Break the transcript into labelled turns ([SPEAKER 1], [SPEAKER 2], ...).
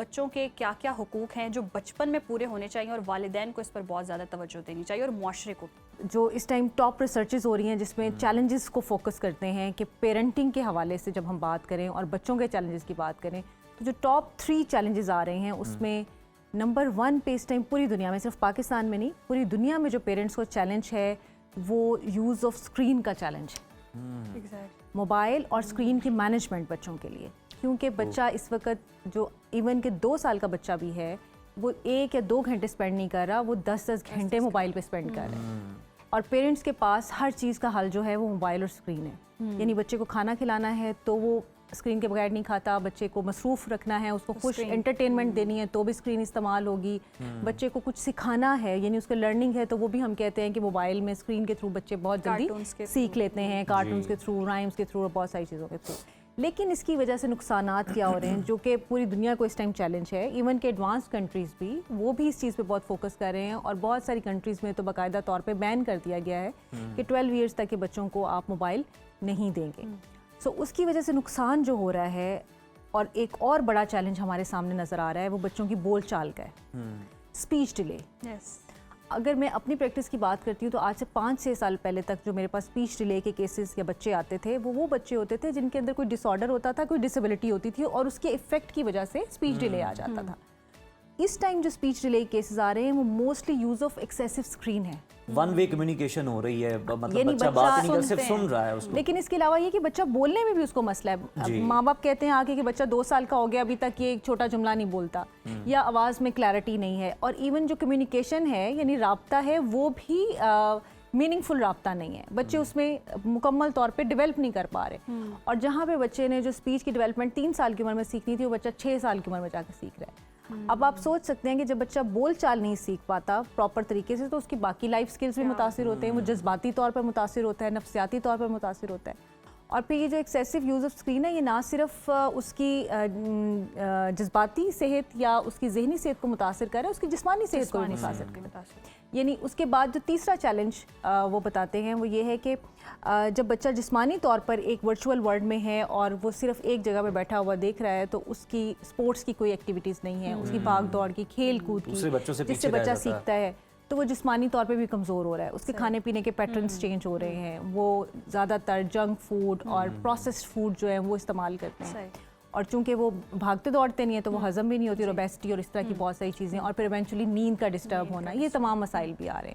[SPEAKER 1] बच्चों के क्या क्या हुकूक हैं जो बचपन में पूरे होने चाहिए और वालिदैन को इस पर बहुत ज़्यादा तवज्जो देनी चाहिए और मुआशरे को?
[SPEAKER 2] जो इस टाइम टॉप रिसर्चेस हो रही हैं जिसमें चैलेंजेस को फोकस करते हैं कि पेरेंटिंग के हवाले से जब हम बात करें और बच्चों के चैलेंजेस की बात करें तो जो टॉप 3 चैलेंजेस आ रहे हैं उसमें नंबर 1 पे इस टाइम पूरी दुनिया में, सिर्फ पाकिस्तान में नहीं, पूरी दुनिया में जो पेरेंट्स को चैलेंज है वो यूज़ ऑफ स्क्रीन का चैलेंज है। मोबाइल और स्क्रीन की मैनेजमेंट बच्चों के लिए, क्योंकि बच्चा इस वक्त जो इवन के 2 साल का बच्चा भी है वो 1 या 2 घंटे स्पेंड नहीं कर रहा, वो 10-10 घंटे मोबाइल पे स्पेंड कर रहे हैं। और पेरेंट्स के पास हर चीज़ का हल जो है वो मोबाइल और स्क्रीन है। यानी बच्चे को खाना खिलाना है तो वो स्क्रीन के बगैर नहीं खाता, बच्चे को मसरूफ़ रखना है, उसको खुश एंटरटेनमेंट देनी है तो भी स्क्रीन इस्तेमाल होगी। बच्चे को कुछ सिखाना है यानी उसको लर्निंग है तो वो भी हम कहते हैं कि मोबाइल में स्क्रीन के थ्रू बच्चे बहुत जल्दी सीख लेते हैं, कार्टून्स के थ्रू, राइम्स के थ्रू और बहुत सारी चीज़ों के थ्रू। लेकिन इसकी वजह से नुकसानात क्या हो रहे हैं जो कि पूरी दुनिया को इस टाइम चैलेंज है। इवन के एडवांस कंट्रीज़ भी वो भी इस चीज़ पे बहुत फोकस कर रहे हैं और बहुत सारी कंट्रीज़ में तो बाकायदा तौर पे बैन कर दिया गया है कि 12 ईयर्स तक के बच्चों को आप मोबाइल नहीं देंगे। सो उसकी वजह से नुकसान जो हो रहा है और एक और बड़ा चैलेंज हमारे सामने नज़र आ रहा है वो बच्चों की बोल चाल का है, स्पीच डिले। अगर मैं अपनी प्रैक्टिस की बात करती हूँ तो आज से 5-6 साल पहले तक जो मेरे पास स्पीच डिले के केसेस या बच्चे आते थे वो बच्चे होते थे जिनके अंदर कोई डिसऑर्डर होता था, कोई डिसेबिलिटी होती थी और उसके इफेक्ट की वजह से स्पीच डिले आ जाता था। इस टाइम जो स्पीच डिले केसेस आ रहे हैं वो mostly use of excessive screen है।
[SPEAKER 3] वन वे कम्युनिकेशन हो रही है, मतलब बच्चा बात नहीं कर, सिर्फ सुन रहा है उसको।
[SPEAKER 2] लेकिन इसके अलावा ये कि बच्चा बोलने में भी उसको मसला है। माँ बाप कहते हैं आके कि बच्चा 2 साल का हो गया अभी तक ये एक छोटा जुमला नहीं बोलता या आवाज़ में क्लैरिटी नहीं है। और इवन जो कम्युनिकेशन है यानी राब्ता है वो भी मीनिंगफुल राब्ता नहीं है, बच्चे उसमें मुकम्मल तौर पे डेवलप नहीं कर पा रहे। और जहाँ पे बच्चे ने जो स्पीच की डेवलपमेंट 3 साल की उम्र में सीखनी थी वो बच्चा 6 साल की उम्र में जाकर सीख रहा है। अब आप सोच सकते हैं कि जब बच्चा बोल चाल नहीं सीख पाता प्रॉपर तरीके से तो उसकी बाकी लाइफ स्किल्स भी मुतासिर होते हैं, वो जज्बाती तौर पर मुतासिर होता है, नफ्सियाती तौर पर मुतासिर होता है। और फिर ये जो एक्सेसिव यूज़ ऑफ स्क्रीन है ये ना सिर्फ उसकी जज्बाती सेहत या उसकी जहनी सेहत को मुतासिर कर रहा है, उसकी जिस्मानी सेहत को भी मुतासिर कर रहा है। यानी उसके बाद जो तीसरा चैलेंज वो बताते हैं वो ये है कि जब बच्चा जिस्मानी तौर पर एक वर्चुअल वर्ल्ड में है और वो सिर्फ एक जगह पे बैठा हुआ देख रहा है तो उसकी स्पोर्ट्स की कोई एक्टिविटीज़ नहीं है, उसकी भाग दौड़ की, खेल कूद की, जिससे बच्चा सीखता है तो वो जिस्मानी तौर पे भी कमज़ोर हो रहा है। उसके खाने पीने के पैटर्न्स चेंज हो रहे हैं, वो ज़्यादातर जंक फूड और प्रोसेस्ड फूड जो है वो इस्तेमाल करते हैं और चूंकि वो भागते दौड़ते नहीं है तो वो हजम भी नहीं होती, ओबेसिटी और इस तरह की बहुत सारी चीज़ें और फिर इवेंचुअली नींद का डिस्टर्ब होना, ये तमाम मसाइल भी आ रहे हैं।